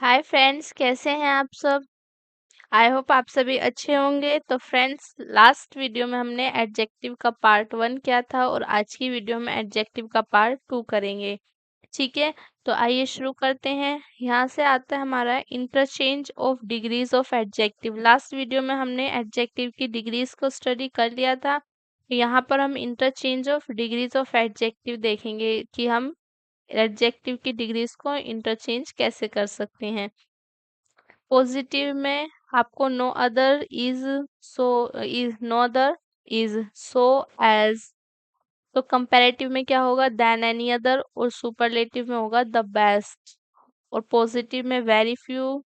Hi friends, कैसे हैं आप सब। आई होप आप सभी अच्छे होंगे। तो फ्रेंड्स, लास्ट वीडियो में हमने एडजेक्टिव का पार्ट 1 किया था और आज की वीडियो में एडजेक्टिव का पार्ट 2 करेंगे। ठीक है, तो आइए शुरू करते हैं। यहाँ से आता है हमारा interchange of degrees of adjective. Last video में हमने एडजेक्टिव की डिग्रीज को स्टडी कर लिया था। यहाँ पर हम interchange of degrees of adjective देखेंगे कि हम एडजेक्टिव की डिग्रीज को इंटरचेंज कैसे कर सकते हैं। पॉजिटिव में आपको no other is, so is, no other is, so as. तो कंपैरेटिव में क्या होगा, देन एनी अदर, और सुपरलेटिव में होगा द बेस्ट। और पॉजिटिव में very few,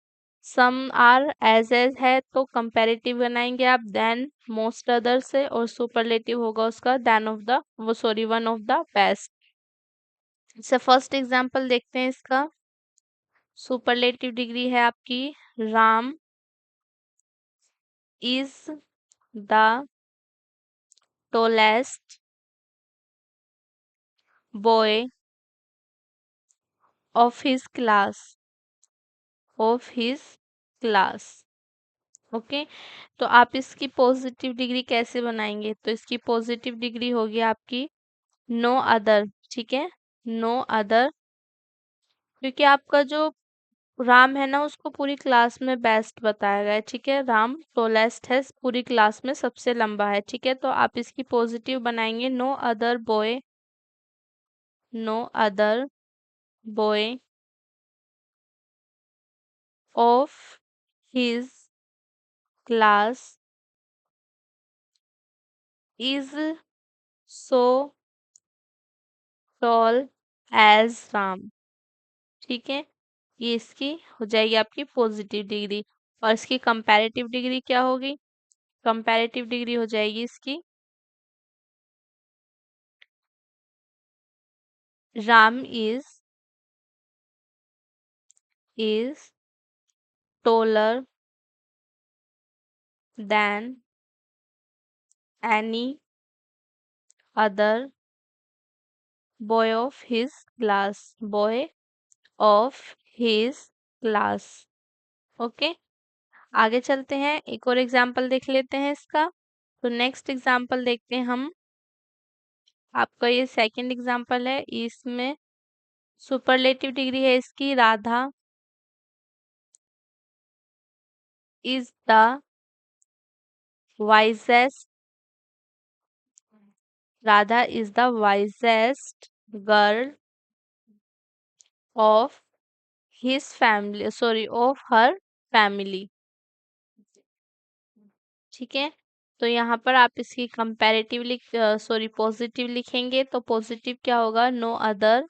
some are, as है, तो कंपैरेटिव बनाएंगे आप देन मोस्ट अदर से, और सुपरलेटिव होगा उसका देन ऑफ द, वो sorry, one of the best. इससे फर्स्ट एग्जांपल देखते हैं इसका। सुपरलेटिव डिग्री है आपकी, Ram is the tallest boy of his class, of his class. Okay, तो आप इसकी पॉजिटिव डिग्री कैसे बनाएंगे, तो इसकी पॉजिटिव डिग्री होगी आपकी नो अदर। ठीक है, नो अदर, क्योंकि आपका जो राम है ना, उसको पूरी क्लास में बेस्ट बताया गया है। ठीक है, राम टोलेस्ट है, पूरी क्लास में सबसे लंबा है। ठीक है, तो आप इसकी पॉजिटिव बनाएंगे no other boy, no other boy of his class is so tall as Ram. ठीक है, ये इसकी हो जाएगी आपकी पॉजिटिव डिग्री। और इसकी कंपैरेटिव डिग्री क्या होगी, कंपैरेटिव डिग्री हो जाएगी इसकी Ram is taller than any other boy of his class, boy of his class। Okay, आगे चलते हैं, एक और एग्जाम्पल देख लेते हैं इसका। तो नेक्स्ट एग्जाम्पल देखते हैं हम। आपका ये सेकंड एग्जाम्पल है, इसमें सुपरलेटिव डिग्री है इसकी Radha is the wisest, Radha is the wisest girl of his family, sorry, of her family. ठीक है, तो यहाँ पर आप इसकी कंपैरेटिव लिख, सॉरी, पॉजिटिव लिखेंगे। तो पॉजिटिव क्या होगा, no other,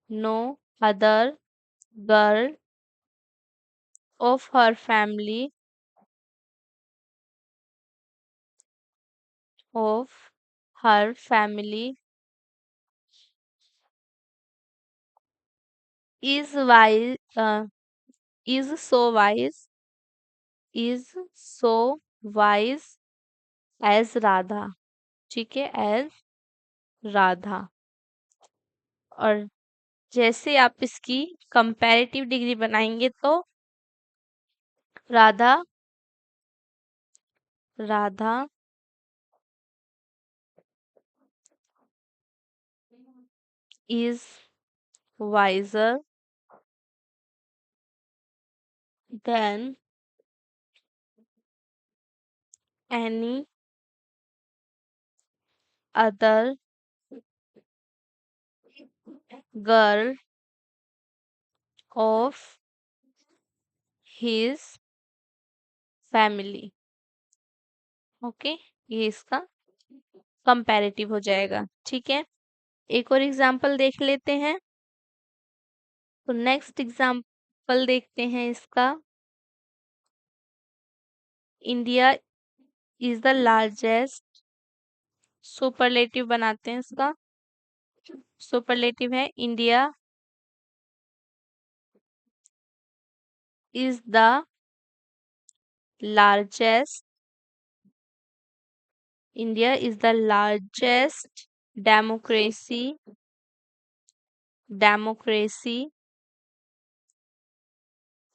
no other girl of her family, of her family is wise, is so wise, is so wise as Radha. ठीक है, एज राधा। और जैसे आप इसकी कंपैरेटिव डिग्री बनाएंगे, तो Radha, Radha is wiser than any other girl of his family। Okay, ये इसका कंपैरेटिव हो जाएगा। ठीक है, एक और एग्जांपल देख लेते हैं। तो नेक्स्ट एग्जांपल देखते हैं इसका। India is the largest, superlative बनाते हैं इसका। सुपरलेटिव है India is the largest, India is the largest democracy, democracy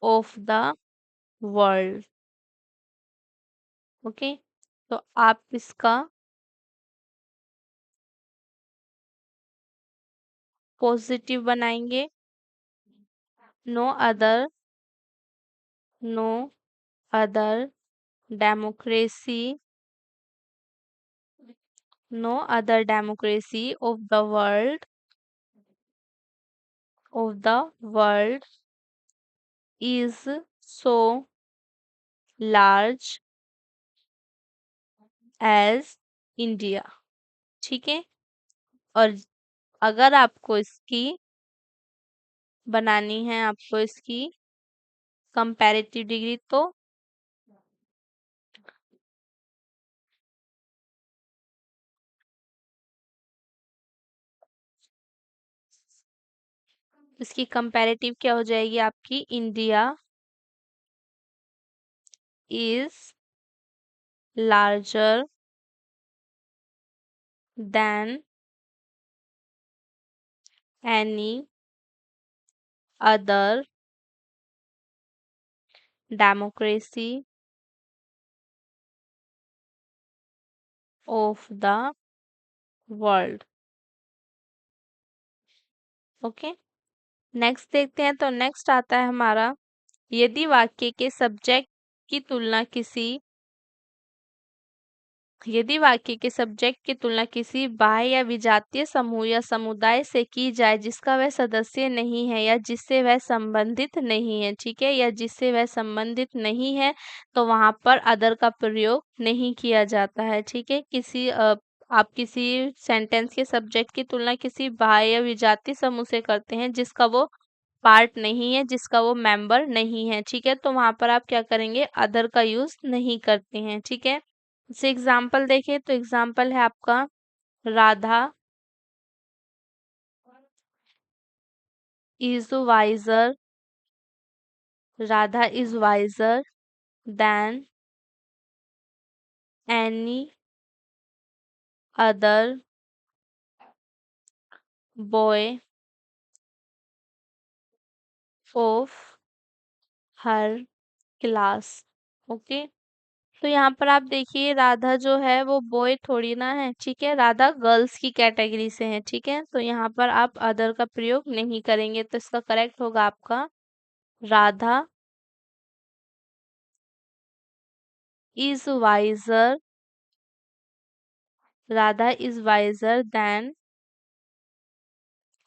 of the world. Okay, तो आप इसका पॉजिटिव बनाएंगे। No other, no other democracy, no other democracy of the world is so large as India. ठीक है, और अगर आपको इसकी बनानी है, आपको इसकी कंपैरेटिव डिग्री, तो इसकी कंपैरेटिव क्या हो जाएगी आपकी? India is larger than any other democracy of the world. Okay, next देखते हैं। तो नेक्स्ट आता है हमारा, यदि वाक्य के सब्जेक्ट की तुलना किसी यदि वाक्य के सब्जेक्ट की तुलना किसी बाह्य या विजातीय समूह या समुदाय से की जाए जिसका वह सदस्य नहीं है या जिससे वह संबंधित नहीं है, ठीक है, या जिससे वह संबंधित नहीं है, तो वहां पर अदर का प्रयोग नहीं किया जाता है। ठीक है, आप किसी सेंटेंस के सब्जेक्ट की तुलना किसी बाह्य या विजातीय समूह से करते हैं जिसका वो पार्ट नहीं है, जिसका वो मेंबर नहीं है, ठीक है, तो वहां पर आप क्या करेंगे? अदर का यूज नहीं करते हैं। ठीक है, जैसे एग्जाम्पल देखें तो एग्जाम्पल है आपका, Radha is wiser, Radha is wiser than any other boy of her class. Okay, तो यहाँ पर आप देखिए, राधा जो है वो बॉय थोड़ी ना है, ठीक है, राधा गर्ल्स की कैटेगरी से है। ठीक है, तो यहाँ पर आप अदर का प्रयोग नहीं करेंगे, तो इसका करेक्ट होगा आपका, Radha is wiser, Radha is wiser than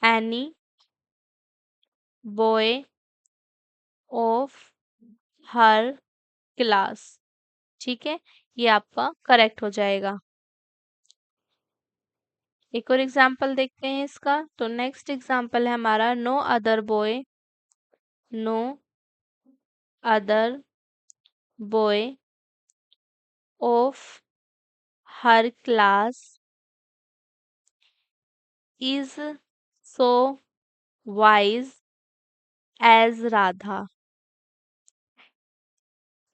any boy of her class. ठीक है, ये आपका करेक्ट हो जाएगा। एक और एग्जाम्पल देखते हैं इसका। तो नेक्स्ट एग्जाम्पल है हमारा, no other boy, no other boy of her class is so wise as Radha.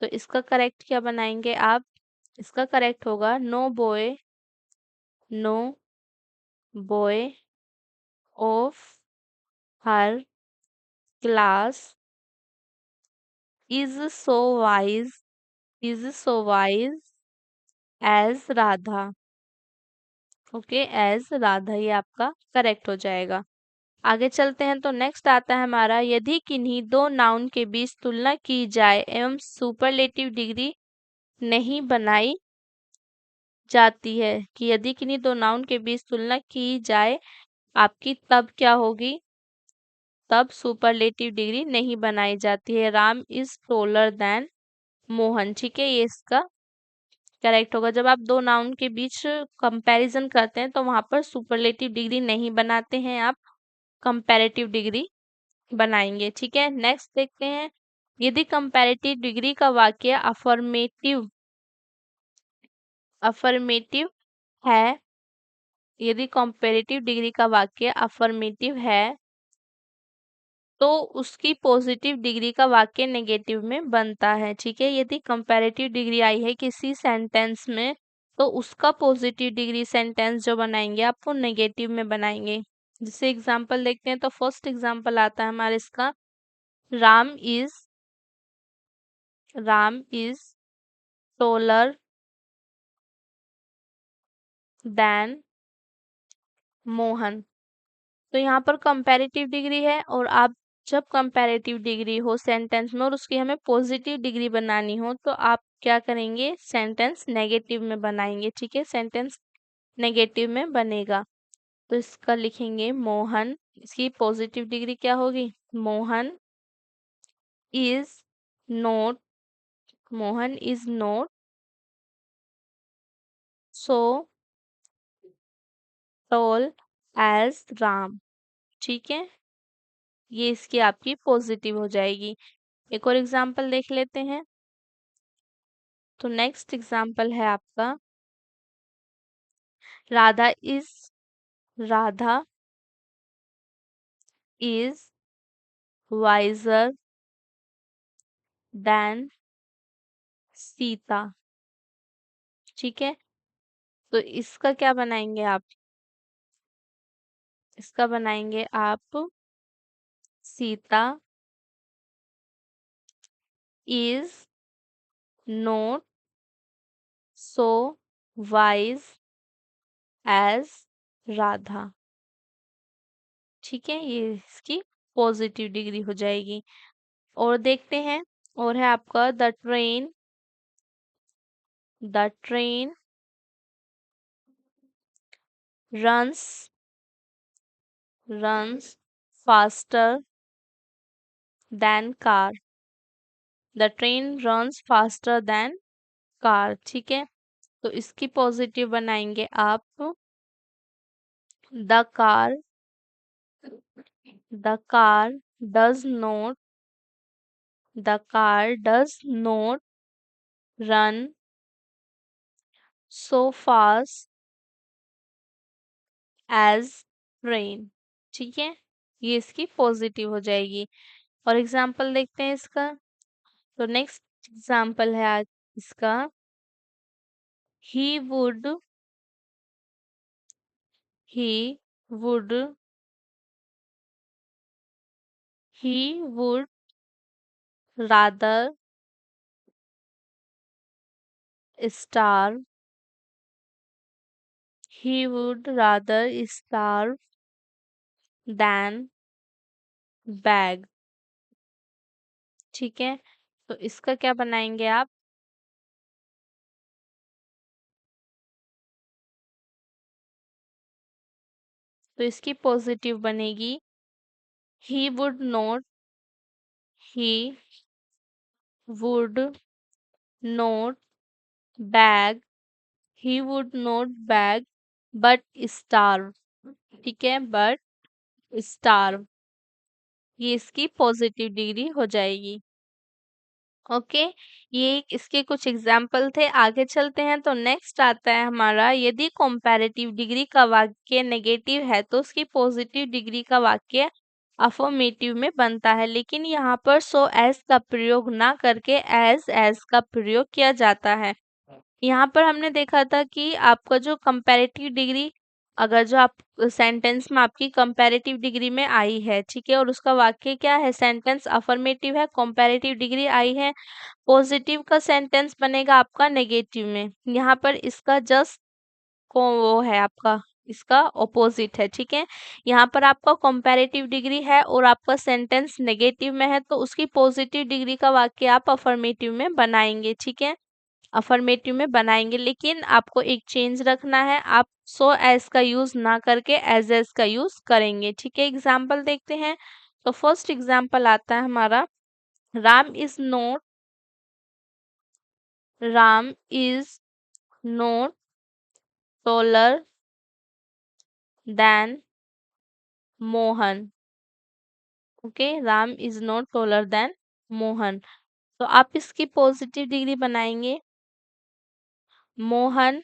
तो इसका करेक्ट क्या बनाएंगे आप? इसका करेक्ट होगा, no boy of her class is so wise is so wise as Radha. Okay, as Radha, ये आपका करेक्ट हो जाएगा। आगे चलते हैं। तो नेक्स्ट आता है हमारा, यदि किन्हीं दो नाउन के बीच तुलना की जाए एवं सुपरलेटिव डिग्री नहीं बनाई जाती है, कि यदि किन्हीं दो नाउन के बीच तुलना की जाए आपकी, तब क्या होगी? तब सुपरलेटिव डिग्री नहीं बनाई जाती है। Ram is taller than Mohan. ठीक है, ये इसका करेक्ट होगा। जब आप दो नाउन के बीच कंपैरिजन करते हैं तो वहां पर सुपरलेटिव डिग्री नहीं बनाते हैं, आप कंपैरेटिव डिग्री बनाएंगे। ठीक है, नेक्स्ट देखते हैं, यदि कंपैरेटिव डिग्री का वाक्य अफर्मेटिव है, यदि कंपैरेटिव डिग्री का वाक्य अफर्मेटिव है, तो उसकी पॉजिटिव डिग्री का वाक्य नेगेटिव में बनता है। ठीक है, यदि कंपैरेटिव डिग्री आई है किसी सेंटेंस में, तो उसका पॉजिटिव डिग्री सेंटेंस जो बनाएंगे आप वो नेगेटिव में बनाएंगे। जैसे एग्जांपल देखते हैं। तो फर्स्ट एग्जांपल आता है हमारे इसका, Ram is Ram is taller than Mohan. तो यहाँ पर कंपैरेटिव डिग्री है और आप जब कंपैरेटिव डिग्री हो सेंटेंस में और उसकी हमें पॉजिटिव डिग्री बनानी हो तो आप क्या करेंगे, सेंटेंस नेगेटिव में बनाएंगे। ठीक है, सेंटेंस नेगेटिव में बनेगा। तो इसका लिखेंगे मोहन, इसकी पॉजिटिव डिग्री क्या होगी, Mohan is not, Mohan is not so tall as Ram. ठीक है, ये इसकी आपकी पॉजिटिव हो जाएगी। एक और एग्जाम्पल देख लेते हैं। तो नेक्स्ट एग्जाम्पल है आपका Radha is, Radha is wiser than Sita. ठीक है, तो इसका क्या बनाएंगे आप, इसका बनाएंगे आप Sita is not so wise as Radha. ठीक है, ये इसकी पॉजिटिव डिग्री हो जाएगी। और देखते हैं, और है आपका the train runs runs faster than car. The train runs faster than car. ठीक है, तो इसकी पॉजिटिव बनाएंगे आप the car, the car does not, the car does not run so fast as train. ठीक है, ये इसकी पॉजिटिव हो जाएगी। और एग्जाम्पल देखते हैं इसका। तो नेक्स्ट एग्जाम्पल है आज इसका he would, he would, he would rather starve, he would rather starve than beg। ठीक है, तो इसका क्या बनाएंगे आप, तो इसकी पॉजिटिव बनेगी he would not, he would not beg, he would not beg but starve। ठीक है, but starve, ये इसकी पॉजिटिव डिग्री हो जाएगी। ओके, ये इसके कुछ एग्जाम्पल थे। आगे चलते हैं। तो नेक्स्ट आता है हमारा यदि कंपैरेटिव डिग्री का वाक्य नेगेटिव है तो उसकी पॉजिटिव डिग्री का वाक्य अफर्मेटिव में बनता है, लेकिन यहाँ पर सो एज का प्रयोग ना करके एज का प्रयोग किया जाता है। यहाँ पर हमने देखा था कि आपका जो कंपैरेटिव डिग्री, अगर जो आप सेंटेंस में आपकी कंपैरेटिव डिग्री में आई है, ठीक है, और उसका वाक्य क्या है, सेंटेंस अफर्मेटिव है, कंपैरेटिव डिग्री आई है, पॉजिटिव का सेंटेंस बनेगा आपका नेगेटिव में। यहाँ पर इसका जस्ट को वो है आपका, इसका ऑपोजिट है। ठीक है, यहाँ पर आपका कंपैरेटिव डिग्री है और आपका सेंटेंस नेगेटिव में है, तो उसकी पॉजिटिव डिग्री का वाक्य आप अफर्मेटिव में बनाएंगे। ठीक है, अफर्मेटिव में बनाएंगे, लेकिन आपको एक चेंज रखना है, आप सो एज का यूज ना करके एज का यूज करेंगे। ठीक है, एग्जाम्पल देखते हैं। तो फर्स्ट एग्जाम्पल आता है हमारा Ram is not, Ram is not taller than Mohan. Okay, Ram is not taller than Mohan. तो आप इसकी पॉजिटिव डिग्री बनाएंगे Mohan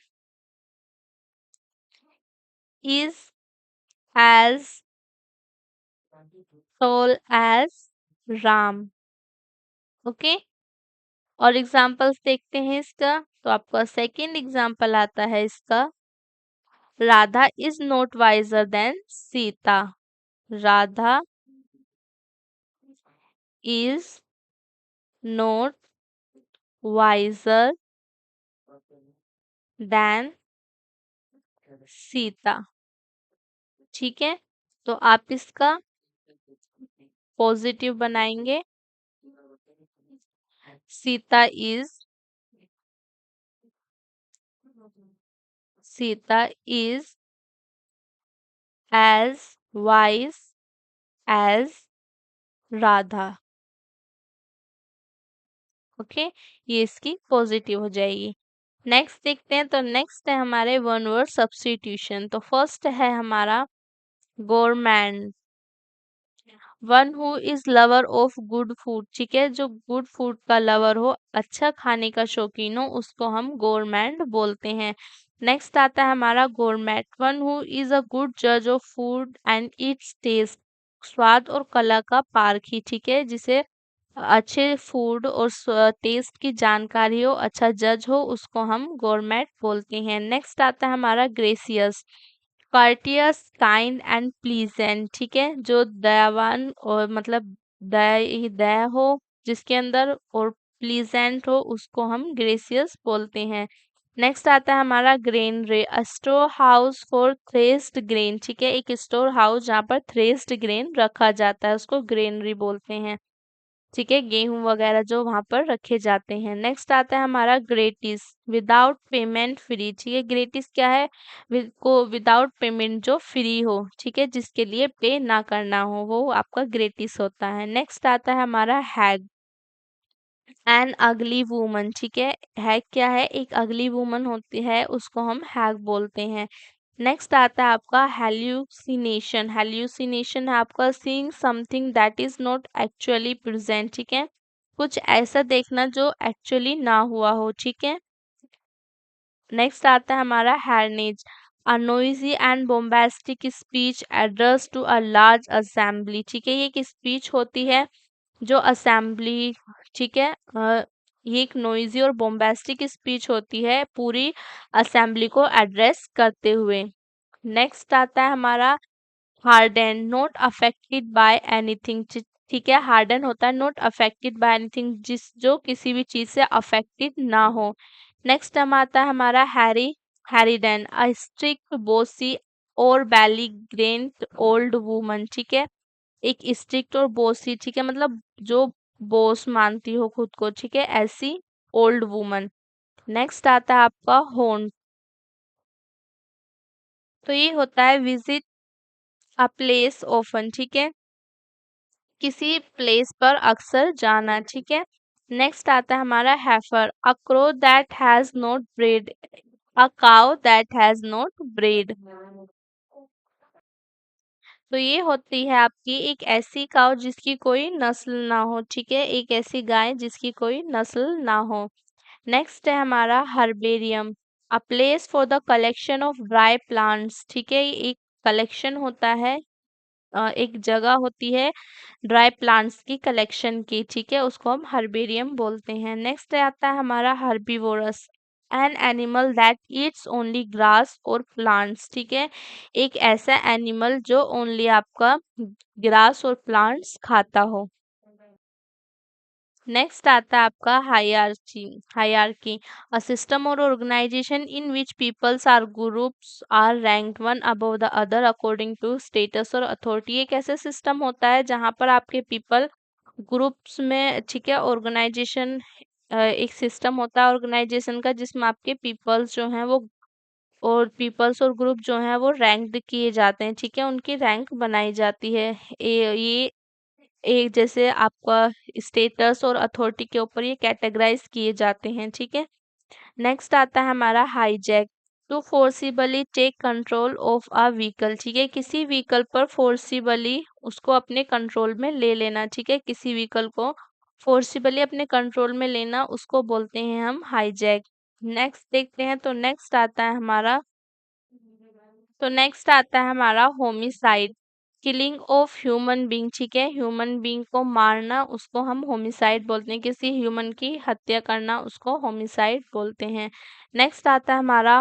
is as tall as Ram. Okay, और एग्जाम्पल्स देखते हैं इसका। तो आपका सेकंड एग्जाम्पल आता है इसका Radha is not wiser than Sita. Radha is not wiser than Sita. ठीक है, तो आप इसका पॉजिटिव बनाएंगे। Sita is Sita is as wise as Radha. Okay, ये इसकी पॉजिटिव हो जाएगी। नेक्स्ट देखते हैं, तो नेक्स्ट है हमारे वन वर्ड सब्स्टिट्यूशन। तो फर्स्ट है हमारा gourmand, one who is lover of good food. ठीक है, जो गुड फूड का लवर हो, अच्छा खाने का शौकीन हो, उसको हम गोरमैंड बोलते हैं। नेक्स्ट आता है हमारा gourmet, one who is a good जज of food and its taste, स्वाद और कला का पारखी। ठीक है, जिसे अच्छे फूड और टेस्ट की जानकारी हो, अच्छा जज हो, उसको हम गोरमैट बोलते हैं। नेक्स्ट आता है हमारा gracious, courteous, kind and pleasant. ठीक है, जो दयावान और मतलब दया हो जिसके अंदर, और प्लीजेंट हो, उसको हम ग्रेसियस बोलते हैं। नेक्स्ट आता है हमारा granary, a store house for threshed grain. ठीक है, एक स्टोर हाउस जहाँ पर थ्रेस्ड ग्रेन रखा जाता है, उसको ग्रेनरी बोलते हैं। ठीक है, गेहूं वगैरह जो वहां पर रखे जाते हैं। नेक्स्ट आता है हमारा ग्रेटिस, विदाउट पेमेंट फ्री। ठीक है, ग्रेटिस क्या है, को विदाउट पेमेंट जो फ्री हो, ठीक है, जिसके लिए पे ना करना हो, वो आपका ग्रेटिस होता है। नेक्स्ट आता है हमारा हैग, एन अगली वूमन। ठीक है, हैग क्या है, एक अगली वूमन होती है, उसको हम हैग बोलते हैं। नेक्स्ट आता है आपका हेल्यूसिनेशन, हेल्यूसिनेशन है आपका seeing something that is not actually present. ठीक है, कुछ ऐसा देखना जो एक्चुअली ना हुआ हो। ठीक है, नेक्स्ट आता है हमारा harangue, a noisy and bombastic speech address to a large assembly. ठीक है, ये एक स्पीच होती है जो असेंबली, ठीक है, ये एक नोइजी और बोम्बास्टिक स्पीच होती है पूरी असेंबली को एड्रेस करते हुए। नेक्स्ट आता है हमारा harden, not affected by anything. ठीक है, हार्डन होता है नॉट अफेक्टेड बाय एनीथिंग, जिस जो किसी भी चीज से अफेक्टेड ना हो। नेक्स्ट हम आता है हमारा हैरिडन, अ स्ट्रिक्ट बोसी और बैलीग्रेंट ओल्ड वुमन। ठीक है, एक स्ट्रिक्ट और बोसी, ठीक है, मतलब जो बॉस मानती हो खुद को, ठीक है, ऐसी ओल्ड वुमन। नेक्स्ट आता है आपका होन, तो ये होता है विजिट अ प्लेस ऑफन। ठीक है, किसी प्लेस पर अक्सर जाना। ठीक है, नेक्स्ट आता है हमारा heifer, a crow that has not bred, a cow that has not bred. तो ये होती है आपकी एक ऐसी काउ जिसकी कोई नस्ल ना हो। ठीक है, एक ऐसी गाय जिसकी कोई नस्ल ना हो। नेक्स्ट है हमारा herbarium, a place for the collection of dry plants. ठीक है, ये एक कलेक्शन होता है, एक जगह होती है ड्राई प्लांट्स की कलेक्शन की। ठीक है, उसको हम हर्बेरियम बोलते हैं। नेक्स्ट आता है हमारा herbivorous, an animal that eats only grass और प्लांट्स। ठीक है, एक ऐसा एनिमल जो ओनली आपका ग्रास और प्लांट्स खाता हो। नेक्स्ट आता है आपका hierarchy, hierarchy, a system or organisation in which peoples or groups are ranked one above the other according to status or authority. एक ऐसा सिस्टम होता है जहाँ पर आपके पीपल ग्रुप्स में, ठीक है, ऑर्गेनाइजेशन, एक सिस्टम होता है ऑर्गेनाइजेशन का जिसमें आपके पीपल्स जो हैं वो, और पीपल्स और ग्रुप जो हैं वो रैंक्ड किए जाते हैं। ठीक है, उनकी रैंक बनाई जाती है। ये एक जैसे आपका स्टेटस और अथॉरिटी के ऊपर ये कैटेगराइज किए जाते हैं। ठीक है, नेक्स्ट आता है हमारा hijack, to forcibly take control of a vehicle. ठीक है, किसी व्हीकल पर फोर्सिबली उसको अपने कंट्रोल में ले लेना। ठीक है, किसी व्हीकल को फोर्सिबली अपने कंट्रोल में लेना, उसको बोलते हैं हम हाईजैक। नेक्स्ट देखते हैं, तो नेक्स्ट आता है हमारा, हमारा homicide, killing of human being. ठीक है, ह्यूमन बीइंग को मारना, उसको हम होमिसाइड बोलते हैं, किसी ह्यूमन की हत्या करना, उसको होमिसाइड बोलते हैं। नेक्स्ट आता है हमारा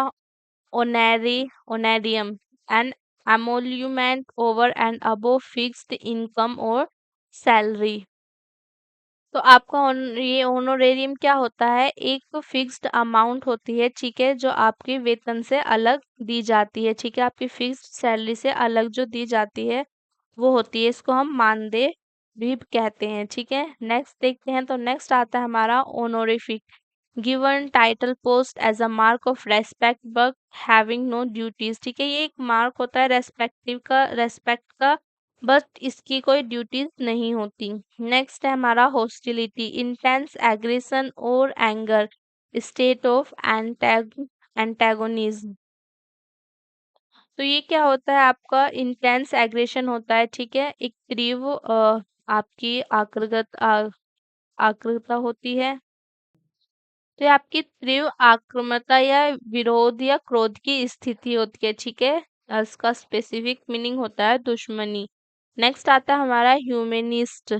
honorary, honorarium, an emolument over and above fixed income और सैलरी। तो आपका ये ऑनोरेरियम क्या होता है, एक फिक्स्ड अमाउंट होती है, ठीक है, जो आपके वेतन से अलग दी जाती है, ठीक है, आपकी फिक्स्ड सैलरी से अलग जो दी जाती है वो होती है, इसको हम मानदेय भी कहते हैं, ठीक है। नेक्स्ट देखते हैं, तो नेक्स्ट आता है हमारा honorific, given title post as a mark of respect but having no duties, ठीक है, ये एक मार्क होता है रेस्पेक्ट का, बट इसकी कोई ड्यूटीज नहीं होती। नेक्स्ट है हमारा हॉस्टिलिटी, इंटेंस एग्रेशन और एंगर, स्टेट ऑफ एंटेगोनिज्म। तो ये क्या होता है, आपका इंटेंस एग्रेशन होता है, ठीक है, एक तीव्र आपकी आक्रामकता होती है। तो ये आपकी तीव्र आक्रामकता या विरोध या क्रोध की स्थिति होती है, ठीक है, इसका स्पेसिफिक मीनिंग होता है दुश्मनी। नेक्स्ट आता है हमारा humanist,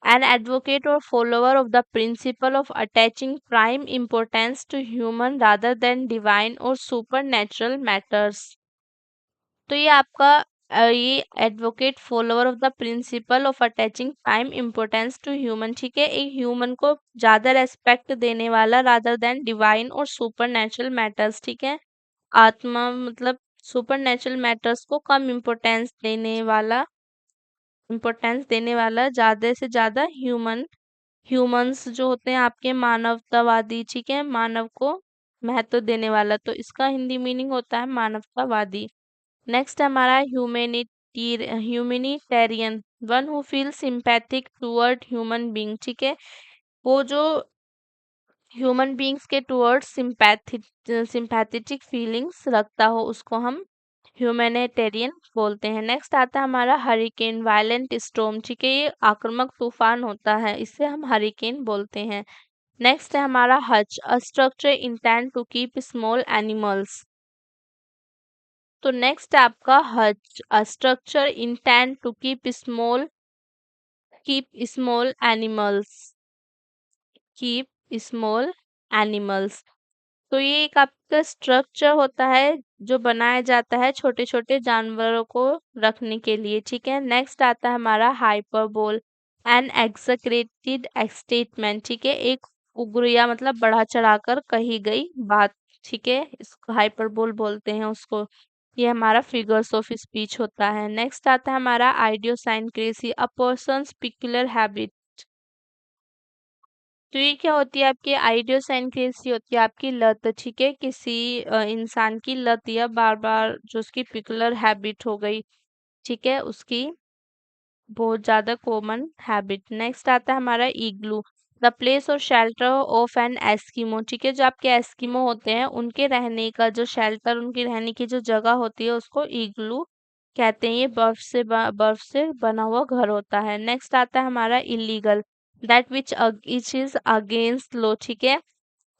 an advocate or follower of the principle of attaching prime importance to human rather than divine or supernatural matters। तो ये आपका ये advocate follower of the principle of attaching prime importance to human, ठीक है, एक human को ज्यादा respect देने वाला rather than divine or supernatural matters, ठीक है, आत्मा मतलब सुपर नेचुरल मैटर्स को कम इम्पोर्टेंस देने वाला ज्यादा से ज्यादा ह्यूमंस जो होते हैं आपके मानवतावादी, ठीक है, मानव को महत्व देने वाला, तो इसका हिंदी मीनिंग होता है मानवतावादी। नेक्स्ट हमारा humanitarian, one who feel sympathetic toward human being, ठीक है, वो जो ह्यूमन बीइंग्स के टुवर्ड्स सिंपैथेटिक फीलिंग्स रखता हो उसको हम ह्यूमैनिटेरियन बोलते हैं। नेक्स्ट आता है हमारा हरिकेन, वायलेंट स्टॉर्म, ठीक है, ये आक्रामक तूफान होता है, इससे हम हरिकेन बोलते हैं। नेक्स्ट है हमारा hutch, a structure intended to keep small animals. तो नेक्स्ट है आपका hutch, a structure intended to keep small animals. तो ये एक आपका स्ट्रक्चर होता है जो बनाया जाता है छोटे छोटे जानवरों को रखने के लिए, ठीक है। नेक्स्ट आता है हमारा हाइपरबोल, एन एग्जैगरेटेड स्टेटमेंट, ठीक है, एक उग्र मतलब बढ़ा चढ़ाकर कही गई बात, ठीक है, इसको हाइपरबोल बोलते हैं उसको। ये हमारा फिगर्स ऑफ स्पीच होता है। नेक्स्ट आता है हमारा आइडियोसाइंक्रेसी, अ पर्सन्स पिक्युलर हैबिट। तो ये क्या होती है, आपकी आइडियोसाइंक्रेसी होती है आपकी लत, ठीक है, किसी इंसान की लत या बार बार जो उसकी पिकुलर हैबिट हो गई, ठीक है, उसकी बहुत ज्यादा कॉमन हैबिट। नेक्स्ट आता है हमारा इग्लू, द प्लेस और शेल्टर ऑफ एन एस्किमो, ठीक है, जो आपके एस्किमो होते हैं उनके रहने का जो शेल्टर, उनकी रहने की जो जगह होती है उसको इग्लू कहते हैं। ये बर्फ से बना हुआ घर होता है। नेक्स्ट आता है हमारा illegal, that which is against law, ठीक है,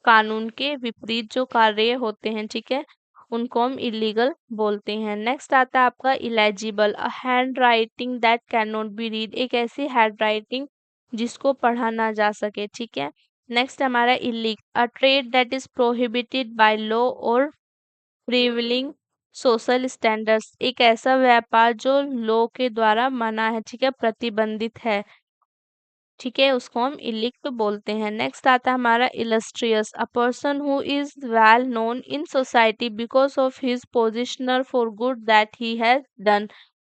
कानून के विपरीत जो कार्य होते हैं, ठीक है, उनको हम इलीगल बोलते हैं। नेक्स्ट आता है आपका illegible, a hand writing that can not B read, एक ऐसी हैंड राइटिंग जिसको पढ़ा ना जा सके, ठीक है। नेक्स्ट हमारा illegal, a trade that is prohibited by law और प्रिविलिंग सोशल स्टैंडर्ड्स, एक ऐसा व्यापार जो लॉ के द्वारा मना है, ठीक है, प्रतिबंधित है, ठीक है, उसको हम इलिक्ट बोलते हैं। नेक्स्ट आता है हमारा illustrious, a person who is well known in society because of his positioner for good that he has done.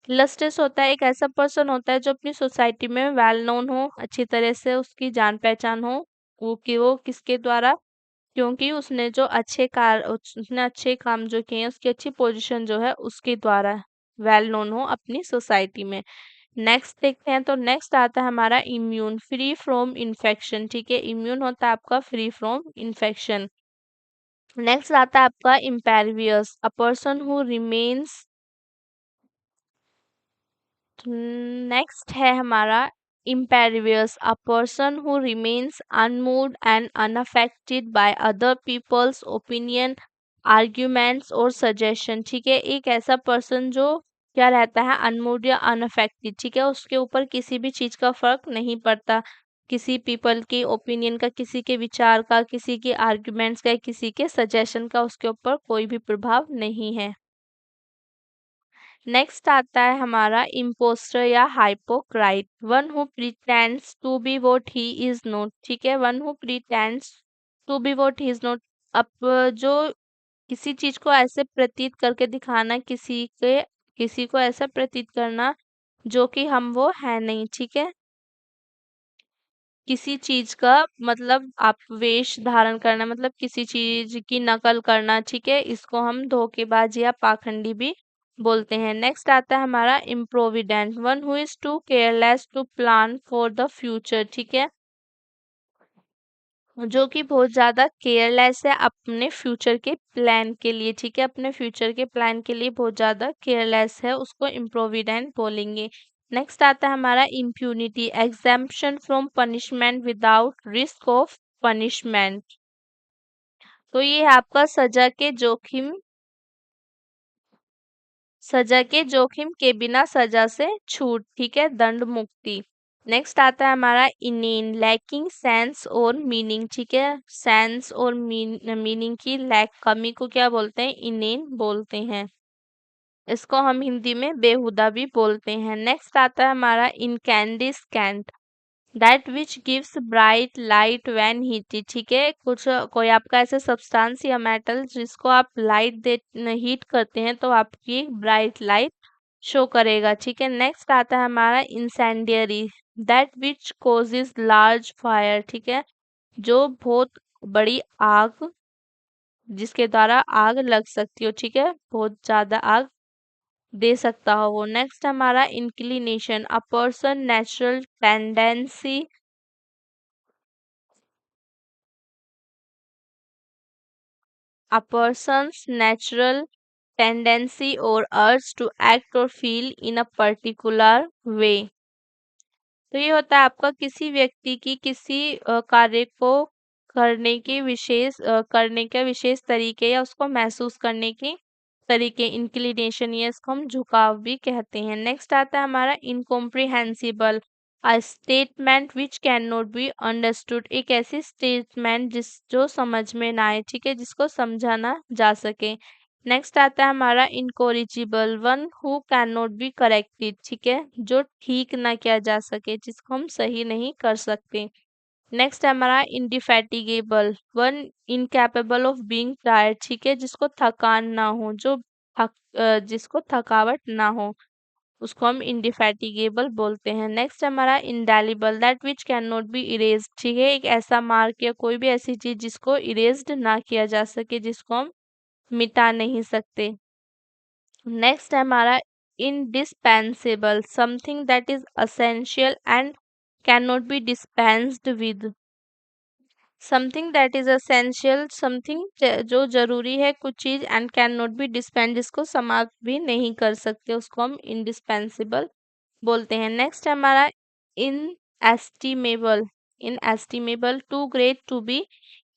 Illustrious होता है एक ऐसा पर्सन होता है जो अपनी सोसाइटी में वेल नोन हो, अच्छी तरह से उसकी जान पहचान हो, वो किसके द्वारा, क्योंकि उसने अच्छे काम जो किए हैं, उसकी अच्छी पोजीशन जो है उसके द्वारा वेल नोन हो अपनी सोसाइटी में। नेक्स्ट देखते हैं, तो नेक्स्ट आता है हमारा इम्यून, फ्री फ्रॉम इन्फेक्शन, ठीक है, इम्यून होता है आपका फ्री फ्रॉम इन्फेक्शन। नेक्स्ट आता है आपका impervious, a person who remains. Next है हमारा impervious, a person who remains unmoved and unaffected by other people's opinion, arguments और suggestion, ठीक है, एक ऐसा पर्सन जो क्या रहता है, अनमूड या अनअफेक्टेड, ठीक है, उसके ऊपर किसी भी चीज का फर्क नहीं पड़ता, किसी पीपल की ओपिनियन का, किसी के विचार का, किसी के आर्ग्यूमेंट्स का, किसी के सजेशन का उसके ऊपर कोई भी प्रभाव नहीं है। नेक्स्ट आता है हमारा इम्पोस्टर या hypocrite, one who pretends to be what he is not. ठीक है, one who pretends to be what he is not. अब जो किसी चीज को ऐसे प्रतीत करके दिखाना, किसी को ऐसा प्रतीत करना जो कि हम वो है नहीं। ठीक है, किसी चीज का मतलब आप वेश धारण करना, मतलब किसी चीज की नकल करना। ठीक है, इसको हम धोखेबाज या पाखंडी भी बोलते हैं। नेक्स्ट आता है हमारा improvident, one who is too careless to plan for the future. ठीक है, जो कि बहुत ज्यादा केयरलेस है अपने फ्यूचर के प्लान के लिए। ठीक है, अपने फ्यूचर के प्लान के लिए बहुत ज्यादा केयरलेस है, उसको इम्प्रोविडेंट बोलेंगे। नेक्स्ट आता है हमारा impunity, exemption from punishment without risk of punishment. तो ये है आपका सजा के जोखिम के बिना सजा से छूट। ठीक है, दंड मुक्ति। नेक्स्ट आता है हमारा इनेन, लैकिंग सेंस और मीनिंग। ठीक है, सेंस और मीनिंग की लैक, कमी को क्या बोलते हैं? इनेन बोलते हैं। इसको हम हिंदी में बेहुदा भी बोलते हैं। नेक्स्ट आता है हमारा incandescent, that which gives bright light when heated. ठीक है, कुछ कोई आपका ऐसे सब्सटेंस या मेटल जिसको आप लाइट दे हीट करते हैं तो आपकी ब्राइट लाइट शो करेगा। ठीक है, नेक्स्ट आता है हमारा incendiary, that which causes large fire. ठीक है, जो बहुत बड़ी आग, जिसके द्वारा आग लग सकती हो। ठीक है, बहुत ज्यादा आग दे सकता हो वो। नेक्स्ट हमारा inclination, a person natural tendency, a person's natural tendency or urge to act or feel in a particular way। तो ये होता है आपका किसी व्यक्ति की किसी कार्य को करने के विशेष तरीके या उसको महसूस करने के तरीके, इंक्लिनेशन, या इसको हम झुकाव भी कहते हैं। नेक्स्ट आता है हमारा incomprehensible, a statement which can not be understood, एक ऐसी स्टेटमेंट जो समझ में ना आए। ठीक है, जिसको समझा ना जा सके। नेक्स्ट आता है हमारा incorrigible, one who can not be corrected. ठीक है, जो ठीक ना किया जा सके, जिसको हम सही नहीं कर सकते। नेक्स्ट है हमारा indefatigable, one incapable of being tired. ठीक है, जिसको थकान ना हो, जिसको थकावट ना हो, उसको हम इंडिफैटिगेबल बोलते हैं। नेक्स्ट हमारा indelible, that which can not B erased. ठीक है, एक ऐसा मार्क या कोई भी ऐसी चीज जिसको इरेज्ड ना किया जा सके, जिसको हम मिटा नहीं सकते। नेक्स्ट है हमारा indispensable, something that is essential and can not B dispensed with. Something that is essential, something जो जरूरी है कुछ चीज, एंड कैन नॉट बी डिस्पेंड, जिसको समाप्त भी नहीं कर सकते, उसको हम इंडिस्पेंसिबल बोलते हैं। नेक्स्ट है हमारा inestimable, inestimable, too great to be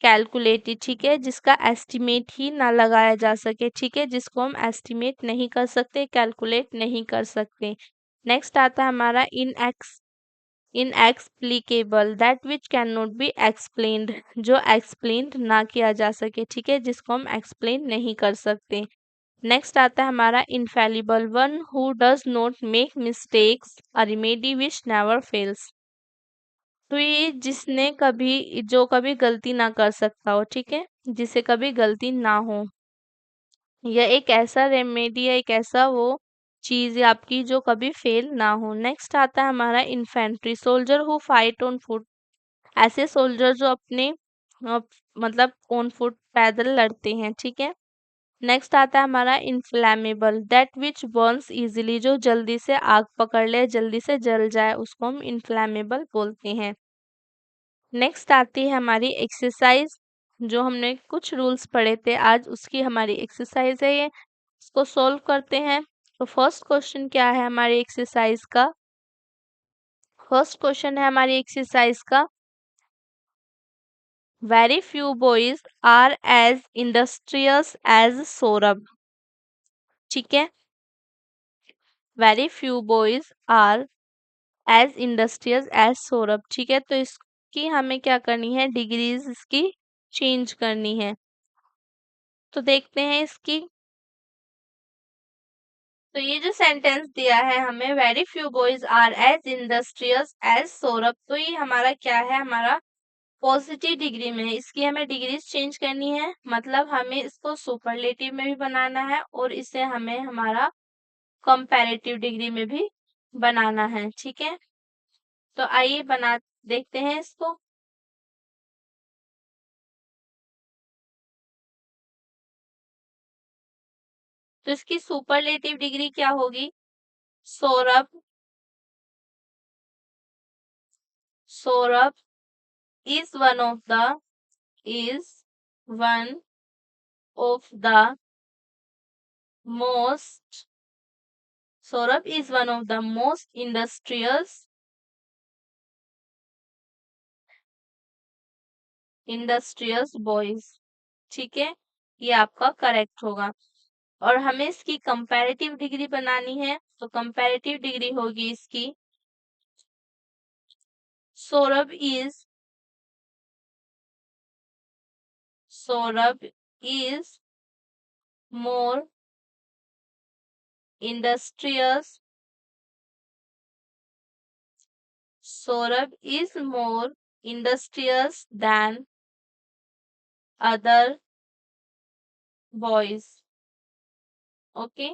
calculated. ठीक है, जिसका एस्टिमेट ही ना लगाया जा सके। ठीक है, जिसको हम एस्टिमेट नहीं कर सकते, कैलकुलेट नहीं कर सकते। नेक्स्ट आता है हमारा inexplicable, that which can not be explained, जो एक्सप्लेन्ड ना किया जा सके। ठीक है, जिसको हम एक्सप्लेन नहीं कर सकते। नेक्स्ट आता है हमारा infallible, one who does not make mistakes, a remedy which never fails. तो ये जो कभी गलती ना कर सकता हो। ठीक है, जिसे कभी गलती ना हो, या एक ऐसा रेमेडी या एक ऐसा वो चीज है आपकी जो कभी फेल ना हो। नेक्स्ट आता है हमारा infantry, soldier who fight on foot, ऐसे सोल्जर जो अपने अ, मतलब ऑन फुट पैदल लड़ते हैं। ठीक है, नेक्स्ट आता है हमारा इनफ्लैमेबल, दैट विच बर्न्स इजीली, जो जल्दी से आग पकड़ ले, जल्दी से जल जाए, उसको हम इनफ्लैमेबल बोलते हैं। नेक्स्ट आती है हमारी एक्सरसाइज, जो हमने कुछ रूल्स पढ़े थे आज, उसकी हमारी एक्सरसाइज है ये। इसको सॉल्व करते हैं। तो फर्स्ट क्वेश्चन क्या है हमारी एक्सरसाइज का? फर्स्ट क्वेश्चन है हमारी एक्सरसाइज का, very few boys are as industrious as Saurabh. ठीक है, very few boys are as industrious as Saurabh. ठीक है, तो इसकी हमें क्या करनी है? डिग्रीज इसकी चेंज करनी है। तो देखते हैं इसकी। तो ये जो सेंटेंस दिया है हमें, very few boys are as industrious as Saurabh, तो ये हमारा क्या है, हमारा पॉजिटिव डिग्री में है। इसकी हमें डिग्रीज चेंज करनी है, मतलब हमें इसको सुपरलेटिव में भी बनाना है और इसे हमें हमारा कंपैरेटिव डिग्री में भी बनाना है। ठीक है, तो आइए बना देखते हैं इसको। तो इसकी सुपरलेटिव डिग्री क्या होगी, Saurabh, Saurabh is is one of the most Saurabh is one of the most industrious boys। ठीक है, ये आपका करेक्ट होगा। और हमें इसकी कंपैरेटिव डिग्री बनानी है, तो कंपैरेटिव डिग्री होगी इसकी, Saurabh is more industrious Saurabh is more industrious than other boys। Okay,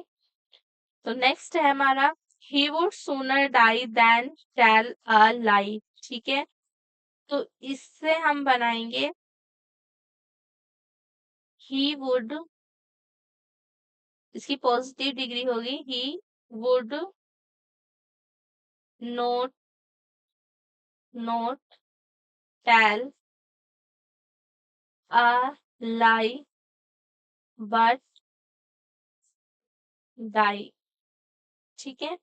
तो नेक्स्ट है हमारा, he would sooner die than tell a lie। ठीक है, तो इससे हम बनाएंगे he would, इसकी पॉजिटिव डिग्री होगी he would not not tell a lie but die। ठीक है,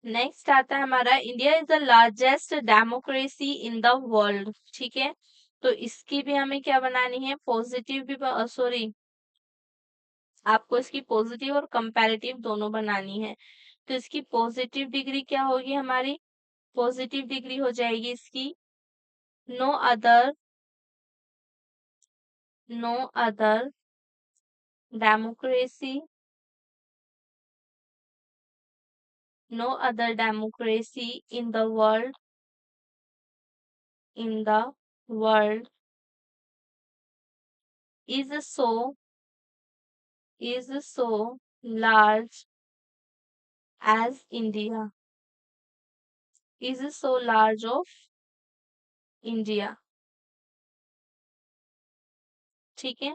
नेक्स्ट आता है हमारा, India is the largest democracy in the world. ठीक है, तो इसकी भी हमें क्या बनानी है, पॉजिटिव भी, सॉरी, आपको इसकी पॉजिटिव और कंपैरेटिव दोनों बनानी है। तो इसकी पॉजिटिव डिग्री क्या होगी, हमारी पॉजिटिव डिग्री हो जाएगी इसकी, no other no other democracy no other democracy in the world is so large as India, is so large of India। ठीक है,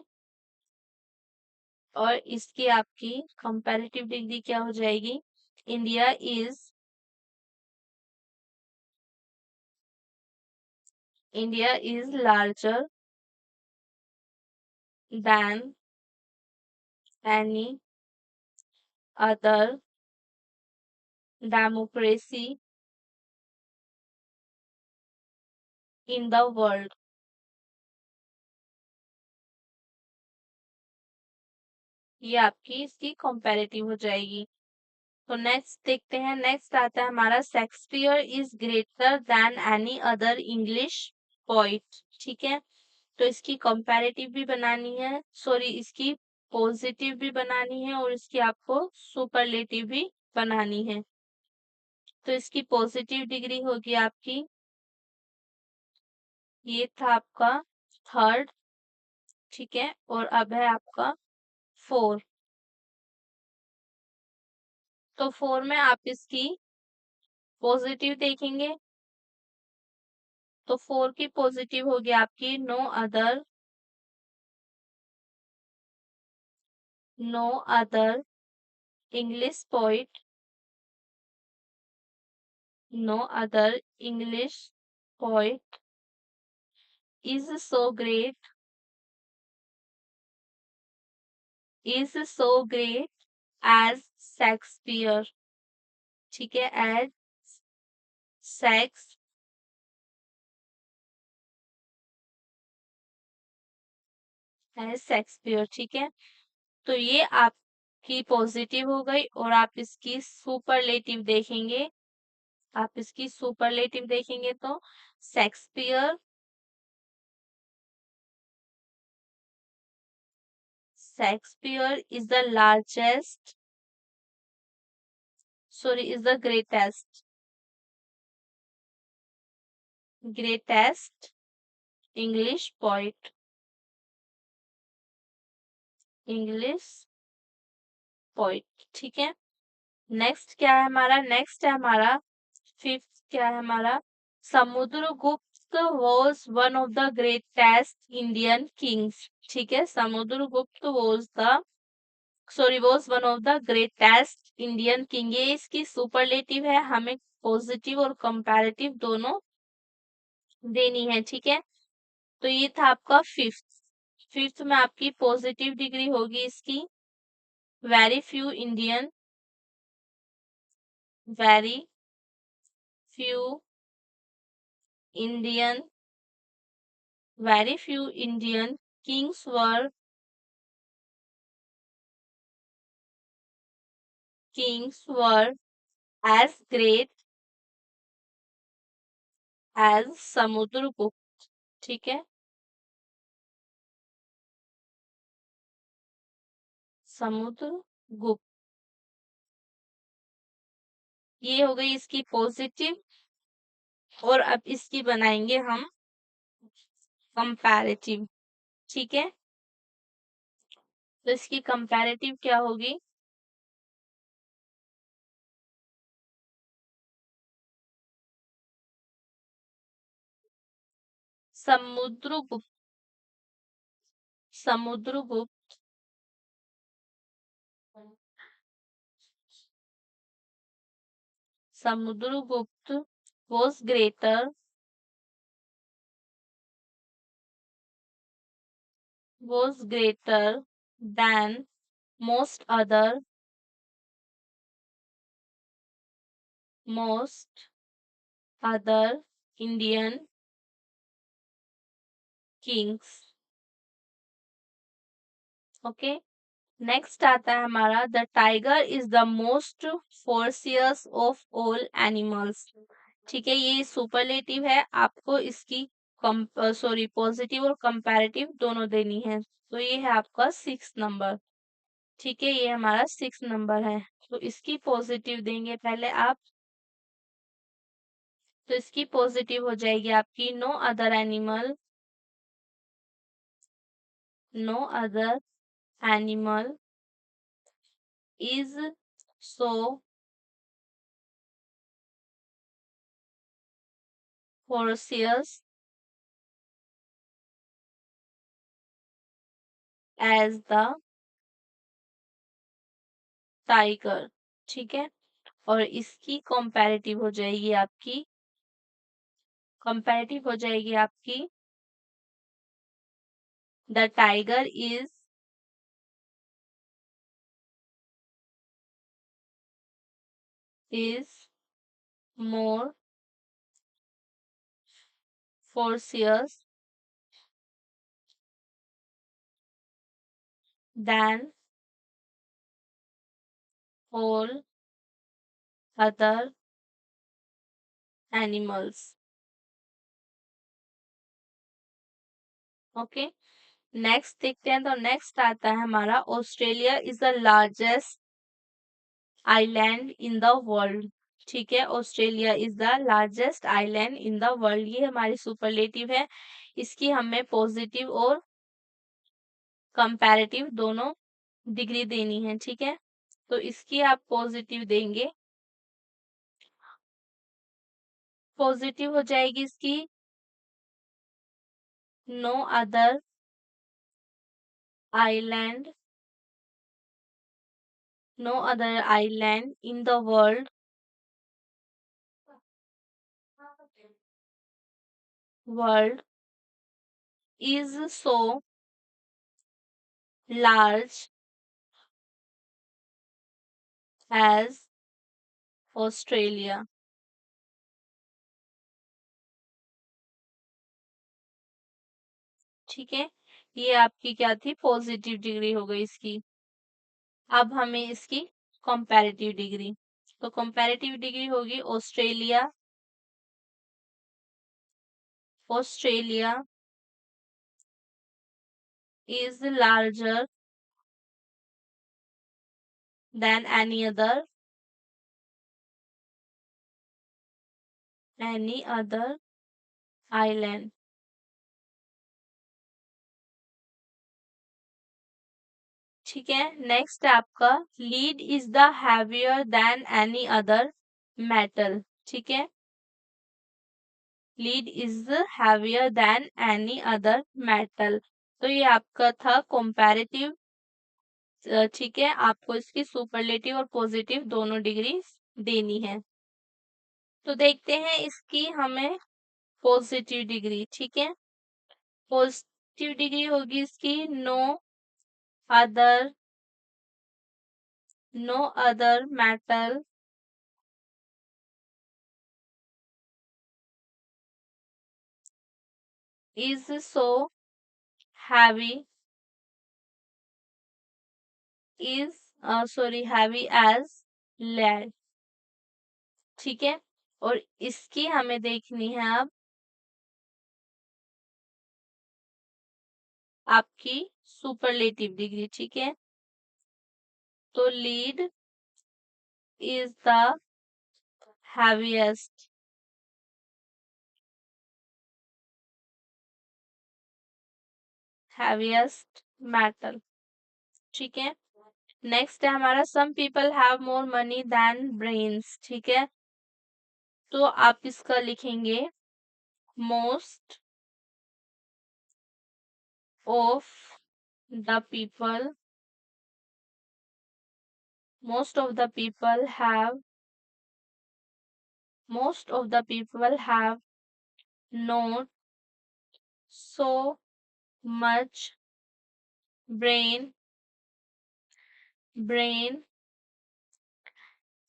और इसकी आपकी कंपैरेटिव डिग्री क्या हो जाएगी, India is larger than any other democracy in the world। ये आपकी इसकी कंपैरेटिव हो जाएगी। तो नेक्स्ट देखते हैं, नेक्स्ट आता है हमारा, Shakespeare is greater than any other English poet. ठीक है, तो इसकी कंपैरेटिव भी बनानी है, सॉरी, इसकी पॉजिटिव भी बनानी है और इसकी आपको सुपरलेटिव भी बनानी है। तो इसकी पॉजिटिव डिग्री होगी आपकी, ये था आपका थर्ड। ठीक है, और अब है आपका फोर। तो फोर में आप इसकी पॉजिटिव देखेंगे, तो फोर की पॉजिटिव होगी आपकी, no other English poet no other English poet is so great as Shakespeare. ठीक है, एज शेक्स एज शेक्सपियर। ठीक है, तो ये आपकी पॉजिटिव हो गई, और आप इसकी सुपरलेटिव देखेंगे, आप इसकी सुपरलेटिव देखेंगे तो Shakespeare Shakespeare is the largest Sorry, is the greatest. Greatest English poet. English poet. ठीक है। नेक्स्ट क्या है हमारा? नेक्स्ट है हमारा फिफ्थ क्या है हमारा? Samudragupta was one of the greatest Indian Kings. ठीक है, Samudragupta was one of the greatest Indian king. ये इसकी सुपरलेटिव है, हमें पॉजिटिव और कंपैरेटिव दोनों देनी है। ठीक है, तो ये था आपका फिफ्थ। फिफ्थ में आपकी पॉजिटिव डिग्री होगी इसकी very few Indian, very few Indian, very few Indian kings were as great as Samudragupta. ठीक है, समुद्रगुप्त। ये हो गई इसकी पॉजिटिव, और अब इसकी बनाएंगे हम कंपैरेटिव। ठीक है, तो इसकी कंपैरेटिव क्या होगी? Samudragupta, Samudragupta Samudragupta was greater than most other Indian kings. Okay, next आता है हमारा the tiger is the most ferocious of all animals. ठीक है, ये सुपरलेटिव है, आपको इसकी सॉरी पॉजिटिव और कंपैरेटिव दोनों देनी है। तो ये है आपका 6 नंबर। ठीक है, ये हमारा 6 नंबर है। तो इसकी पॉजिटिव देंगे पहले आप। तो इसकी पॉजिटिव हो जाएगी आपकी no other animal is so ferocious as the tiger. ठीक है, और इसकी कंपैरेटिव हो जाएगी आपकी the tiger is more ferocious than all other animals. Okay, next देखते हैं। तो नेक्स्ट आता है हमारा Australia is the largest island in the world. ठीक है, Australia is the largest island in the world, ये हमारी सुपरलेटिव है। इसकी हमें पॉजिटिव और कंपैरेटिव दोनों डिग्री देनी है। ठीक है, तो इसकी आप पॉजिटिव देंगे। पॉजिटिव हो जाएगी इसकी no other island in the world is so large as Australia. ठीक है, ये आपकी क्या थी? पॉजिटिव डिग्री हो गई इसकी। अब हमें इसकी कंपैरेटिव डिग्री, तो कंपैरेटिव डिग्री होगी Australia is larger than any other any other island. ठीक है, नेक्स्ट है आपका lead is the heavier than any other metal. ठीक है, lead is heavier than any other metal. तो ये आपका था कंपैरेटिव। ठीक है, आपको इसकी सुपरलेटिव और पॉजिटिव दोनों डिग्री देनी है। तो देखते हैं इसकी हमें पॉजिटिव डिग्री। ठीक है, पॉजिटिव डिग्री होगी इसकी other no other metal is so heavy heavy as lead। ठीक है, और इसकी हमें देखनी है अब आपकी सुपरलेटिव डिग्री। ठीक है, तो lead is the heaviest metal. ठीक है, नेक्स्ट है हमारा some people have more money than brains. ठीक है, तो आप इसका लिखेंगे most of the people most of the people have not so much brain brain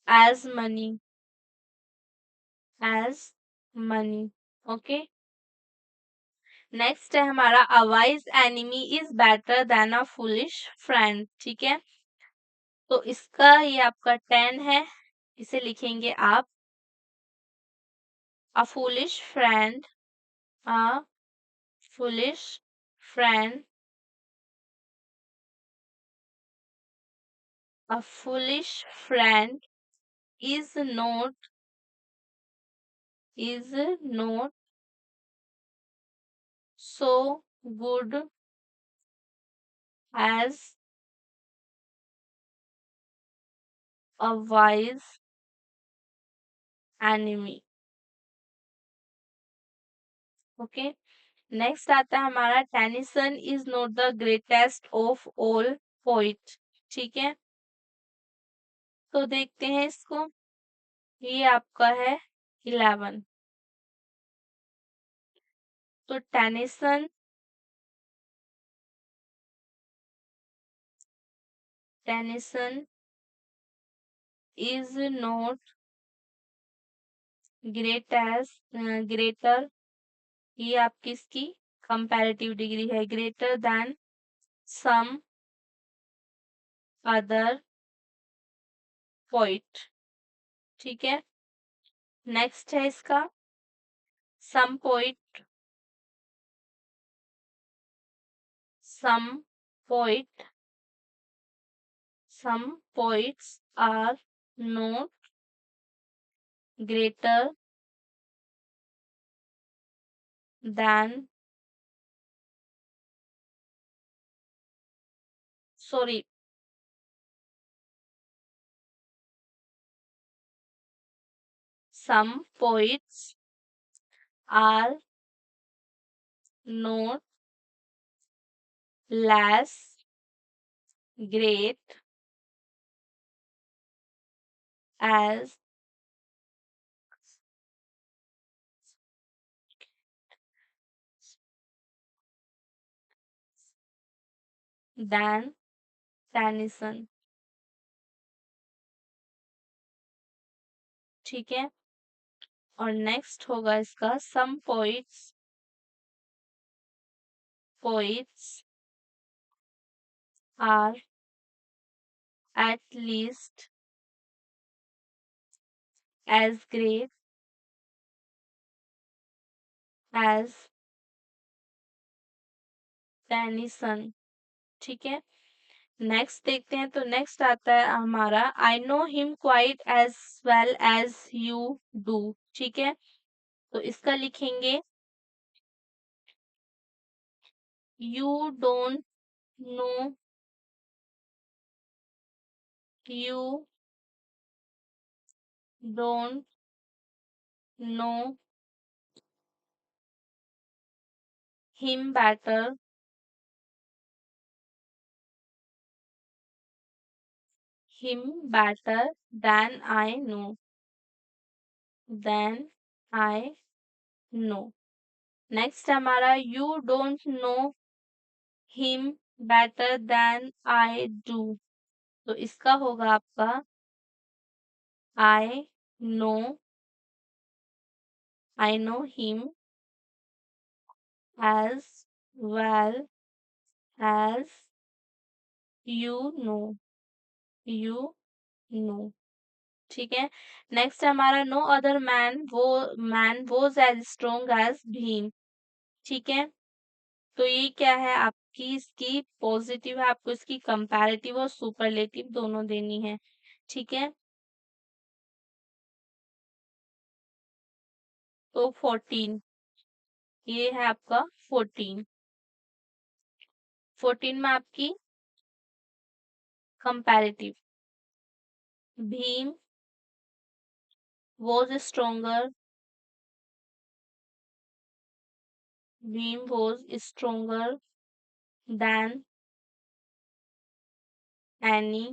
as money। Okay, next है हमारा a wise enemy is better than a foolish friend. ठीक है, तो इसका ये आपका 10 है, इसे लिखेंगे आप a foolish friend a foolish friend a foolish friend is not so good as a wise enemy। Okay, next आता है हमारा Tennyson is not the greatest of all poet. ठीक है, तो देखते हैं इसको, ये आपका है 11। तो टेनिसन इज नॉट ग्रेटर, ये आपकी इसकी कंपैरेटिव डिग्री है, greater than some other poet. ठीक है, नेक्स्ट है इसका some poet some poet some poets are not greater than sorry some poets are not less great as than Tennyson। ठीक है, और नेक्स्ट होगा इसका some poets are at least as great as Tennyson। ठीक है, next देखते हैं, तो नेक्स्ट आता है हमारा I know him quite as well as you do. ठीक है, तो इसका लिखेंगे you don't know, you don't know him better than I know, than I know. Next हमारा you don't know him better than I do. तो इसका होगा आपका I know, I know him as well as you know, you know. ठीक है। Next हमारा no other man was as strong as Bhim. ठीक है। तो ये क्या है आपकी, इसकी पॉजिटिव है, आपको इसकी कंपैरेटिव और सुपरलेटिव दोनों देनी है। ठीक है। तो 14, ये है आपका 14। 14 में आपकी comparative, Bhim was stronger, Bhim was stronger than any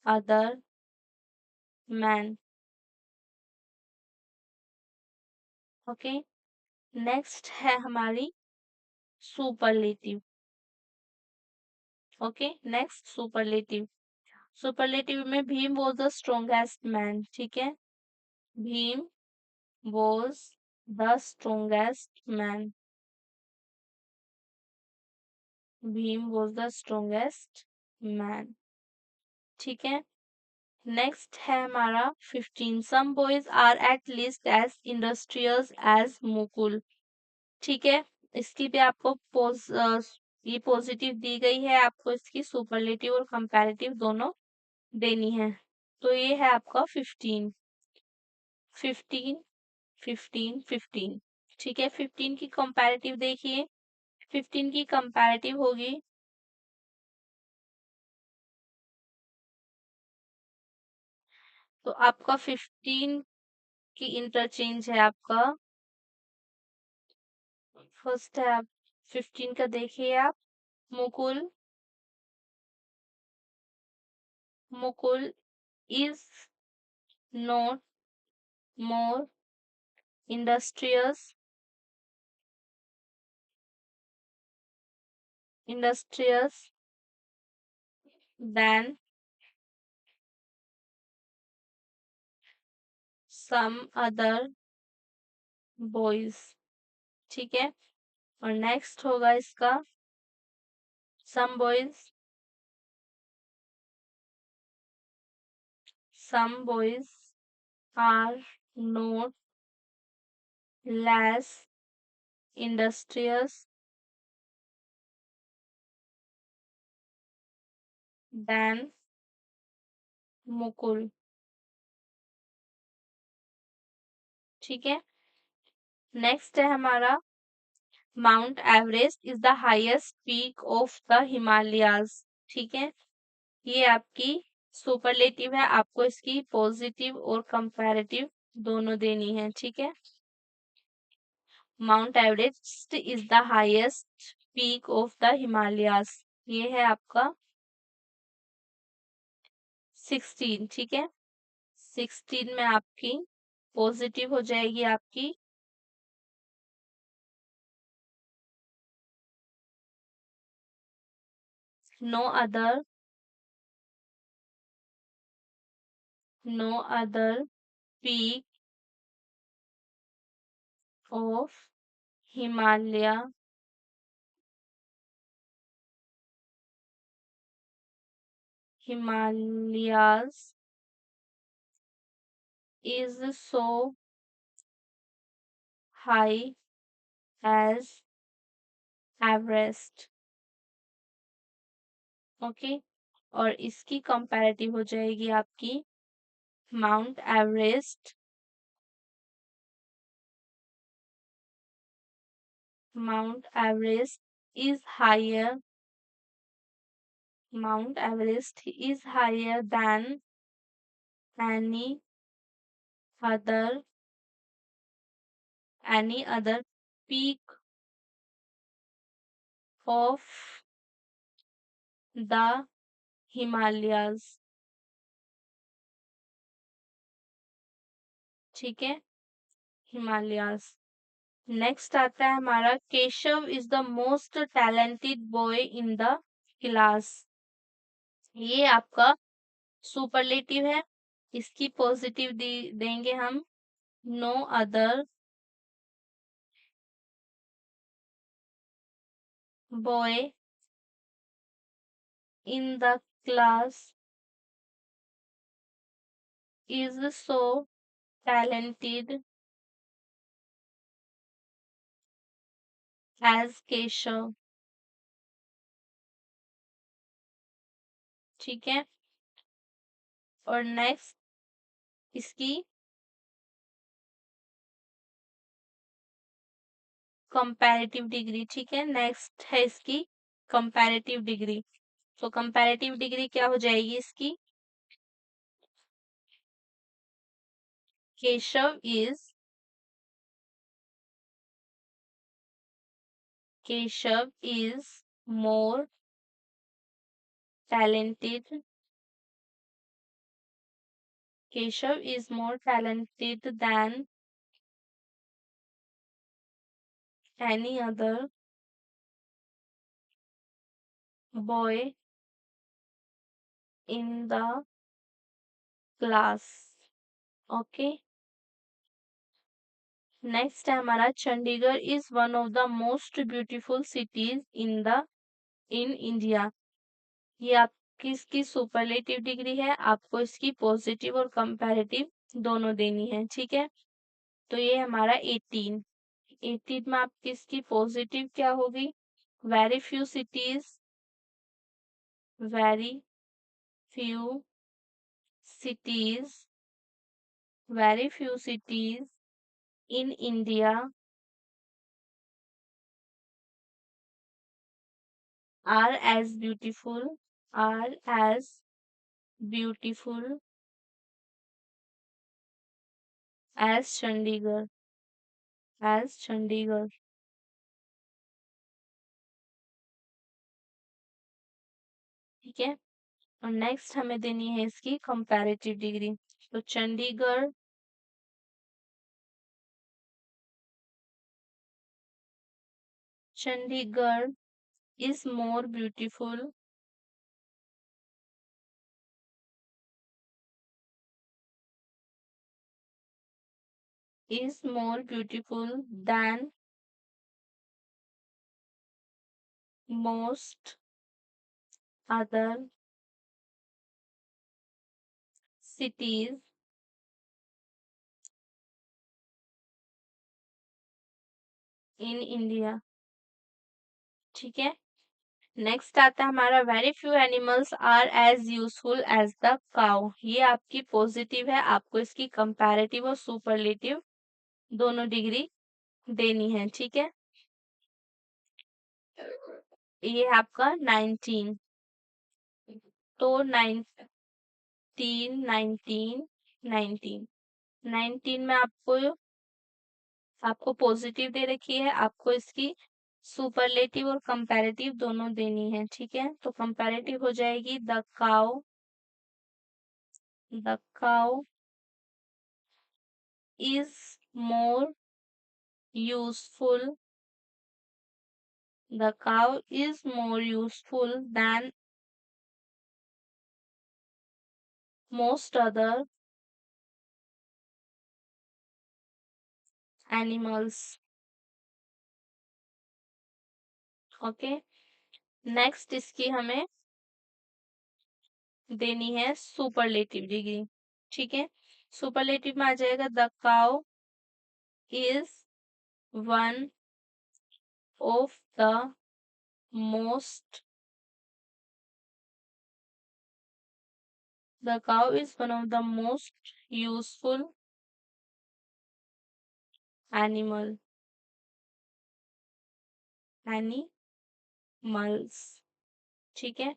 other man. Okay. Next है हमारी superlative. Okay. Next superlative, superlative में Bhim was the strongest man. ठीक है। Bhim was the strongest man, Bhim was the strongest man. ठीक है। नेक्स्ट है हमारा 15, some boys are at least as industrious as Mukul. ठीक है। इसकी भी आपको ये पॉजिटिव दी गई है, आपको इसकी सुपरलेटिव और कंपैरेटिव दोनों देनी है। तो ये है आपका 15, 15, 15, 15। ठीक है। 15 की कंपैरेटिव देखिए, 15 की कंपैरेटिव होगी तो आपका 15 की इंटरचेंज है आपका, फर्स्ट है आप 15 का देखिए आप, Mukul, Mukul is not more industrious, industrious than some other boys. ठीक है। और नेक्स्ट होगा इसका some boys, some boys are not less industrious than Mukul। ठीक है। नेक्स्ट है हमारा mount Everest is the highest peak of the Himalayas. ठीक है। ये आपकी सुपरलेटिव है, आपको इसकी पॉजिटिव और कंपैरेटिव दोनों देनी है। ठीक है। Mount Everest is the highest peak of the Himalayas, ये है आपका 16। ठीक है। 16 में आपकी पॉजिटिव हो जाएगी आपकी no other, no other peak of Himalaya Himalayas is so high as Everest. Okay. और इसकी कंपैरेटिव हो जाएगी आपकी Mount Everest Mount Everest is higher. Mount Everest is higher than any other peak of the Himalayas. ठीक है, हिमालयाज। नेक्स्ट आता है हमारा, Keshav is the most talented boy in the class. ये आपका सुपरलेटिव है, इसकी पॉजिटिव देंगे हम। No other boy in the class is so talented as Keshav. ठीक है, और नेक्स्ट इसकी कंपैरेटिव डिग्री। ठीक है, नेक्स्ट है इसकी कंपैरेटिव डिग्री। तो कंपैरेटिव डिग्री क्या हो जाएगी इसकी? Keshav is more talented. Keshav is more talented than any other boy in the class. Okay. Next है हमारा, Chandigarh is one of the most beautiful cities in India. ये आपकी इसकी सुपरलेटिव डिग्री है, आपको इसकी पॉजिटिव और कंपैरेटिव दोनों देनी है। ठीक है, तो ये हमारा 18 में आपकी इसकी पॉजिटिव क्या होगी? Very few very few cities, very few cities in India are as beautiful, are as beautiful as Chandigarh, as Chandigarh। ठीक है, और नेक्स्ट हमें देनी है इसकी कंपैरेटिव डिग्री। तो Chandigarh is more beautiful than most other cities in India। ठीक है, नेक्स्ट आता है हमारा, very few animals are as useful as the cow. ये आपकी पॉजिटिव है, आपको इसकी कंपैरेटिव और सुपरलेटिव दोनों डिग्री देनी है। ठीक है, ये है आपका 19। तो 19 में आपको पॉजिटिव दे रखी है, आपको इसकी सुपरलेटिव और कंपैरेटिव दोनों देनी है। ठीक है, तो कंपैरेटिव हो जाएगी, the cow is more useful, the cow is more useful than most other animals। Okay, next इसकी हमें देनी है सुपरलेटिव डिग्री। ठीक है, सुपरलेटिव में आ जाएगा, is one of the most the cow is one of the most useful animal. Animals. ठीक है,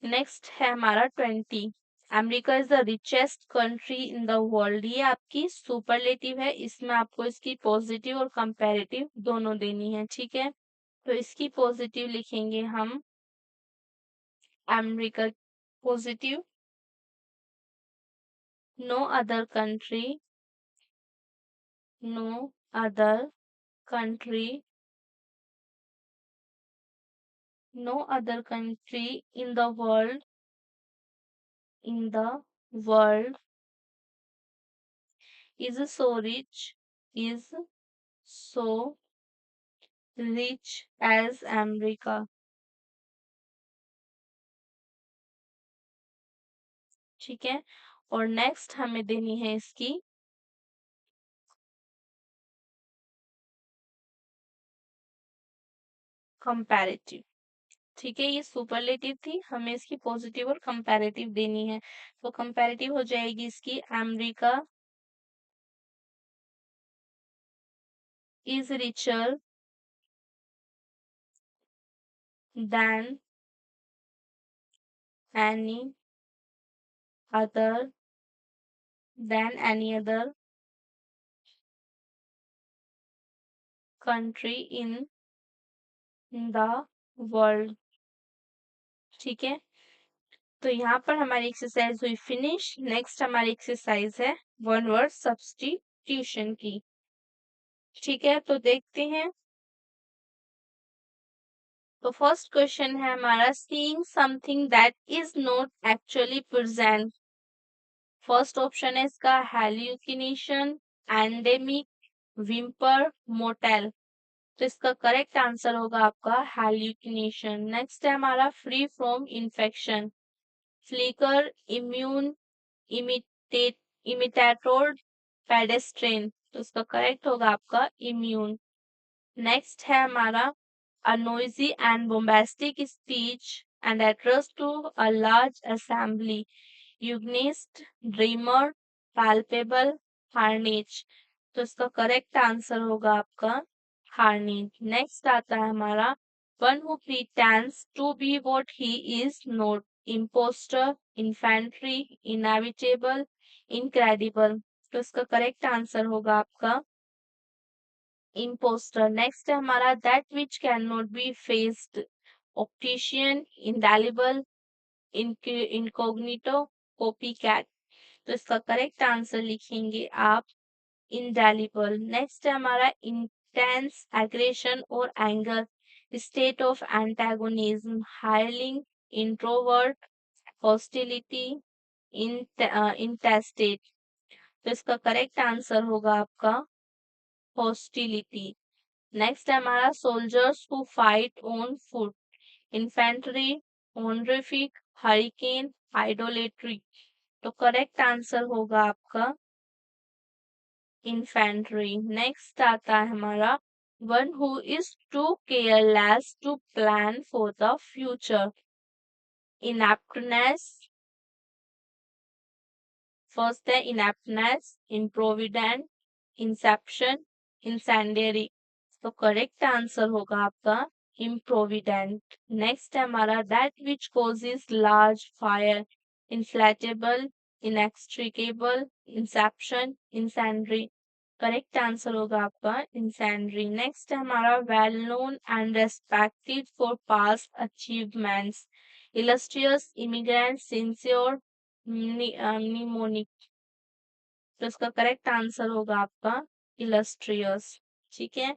नेक्स्ट है हमारा 20। America is the richest country in the world. ये आपकी सुपरलेटिव है, इसमें आपको इसकी पॉजिटिव और कंपैरेटिव दोनों देनी है। ठीक है, तो इसकी पॉजिटिव लिखेंगे हम America positive, no other country, no other country, no other country in the world, in the world is so rich, is so rich as America। ठीक है, और नेक्स्ट हमें देनी है इसकी कंपैरेटिव। ठीक है, ये सुपरलेटिव थी, हमें इसकी पॉजिटिव और कंपैरेटिव देनी है। तो कंपैरेटिव हो जाएगी इसकी America is richer than any other, than any other country in the world। ठीक है, तो यहाँ पर हमारी एक्सरसाइज हुई फिनिश। नेक्स्ट हमारी एक्सरसाइज है वन वर्ड सब्स्टिट्यूशन की। ठीक है, तो देखते हैं। तो फर्स्ट क्वेश्चन है हमारा seeing something that is not actually present. First option है इसका हेल्यूसिनेशन, एंडेमिक, विम्पर, मोटेल। तो इसका करेक्ट आंसर होगा आपका हेल्यूसिनेशन। नेक्स्ट है हमारा free from infection, flicker, immune, imitate, imitated, pedestrian. तो इसका करेक्ट होगा आपका इम्यून। नेक्स्ट है हमारा a noisy and bombastic speech and address to a large assembly, eugenist, dreamer, palpable, harangue. तो इसका करेक्ट आंसर होगा आपका हार्नेज। नेक्स्ट आता है हमारा one who pretends to be what he is not, imposter, infantry, inevitable, incredible. तो इसका correct answer होगा आपका imposter। नेक्स्ट है हमारा that which can not be faced, optician, indelible, incognito, copycat. तो इसका करेक्ट आंसर लिखेंगे आप इंडेलिबल। नेक्स्ट है हमारा इंटेंस एग्रेशन और anger, state of antagonism, hireling, introvert, hostility, intestate. तो इसका करेक्ट आंसर होगा आपका हॉस्टिलिटी। नेक्स्ट है हमारा soldiers who fight on foot, infantry, honorific, hurricane, idolatry. तो करेक्ट आंसर होगा आपका इन्फेंट्री। नेक्स्ट आता है हमारा one who is too careless to plan for the future, ineptness. First है इनएप्टनेस, improvident, इंसेप्शन, इंसेंडियरी। तो करेक्ट आंसर होगा आपका improvident। नेक्स्ट है हमारा that which causes large fire, inflatable, inextricable, inception, incendiary. Correct answer होगा आपका incendiary. Next है हमारा well known and respected for past achievements, illustrious, immigrant, sincere, mnemonic. तो इसका करेक्ट आंसर होगा आपका illustrious। ठीक है,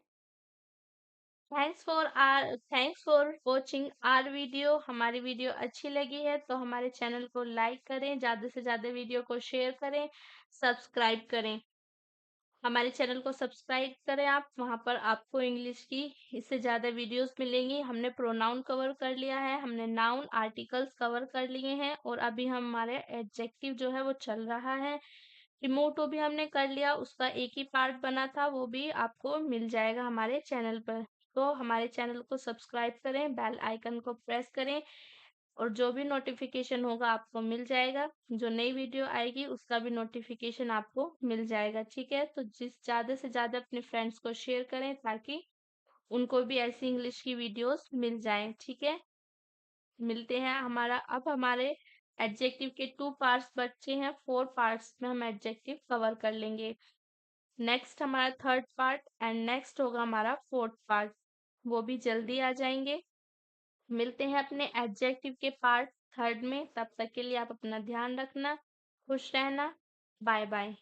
thanks for watching our video. हमारी वीडियो अच्छी लगी है तो हमारे चैनल को लाइक करें, ज़्यादा से ज़्यादा वीडियो को शेयर करें, सब्सक्राइब करें। हमारे चैनल को सब्सक्राइब करें आप, वहाँ पर आपको इंग्लिश की इससे ज़्यादा वीडियोस मिलेंगी। हमने प्रोनाउन कवर कर लिया है, हमने नाउन आर्टिकल्स कवर कर लिए हैं और अभी हमारे एडजेक्टिव जो है वो चल रहा है। रिमोटो भी हमने कर लिया, उसका एक ही पार्ट बना था, वो भी आपको मिल जाएगा हमारे चैनल पर। तो हमारे चैनल को सब्सक्राइब करें, बेल आइकन को प्रेस करें और जो भी नोटिफिकेशन होगा आपको मिल जाएगा। जो नई वीडियो आएगी उसका भी नोटिफिकेशन आपको मिल जाएगा। ठीक है, तो ज़्यादा से ज़्यादा अपने फ्रेंड्स को शेयर करें ताकि उनको भी ऐसी इंग्लिश की वीडियोस मिल जाएं। ठीक है, मिलते हैं। अब हमारे एडजेक्टिव के 2 पार्ट्स बचे हैं, 4 पार्ट्स में हम एडजेक्टिव कवर कर लेंगे। नेक्स्ट हमारा थर्ड पार्ट एंड नेक्स्ट होगा हमारा फोर्थ पार्ट, वो भी जल्दी आ जाएंगे। मिलते हैं अपने एडजेक्टिव के पार्ट थर्ड में। तब तक के लिए आप अपना ध्यान रखना, खुश रहना। Bye bye.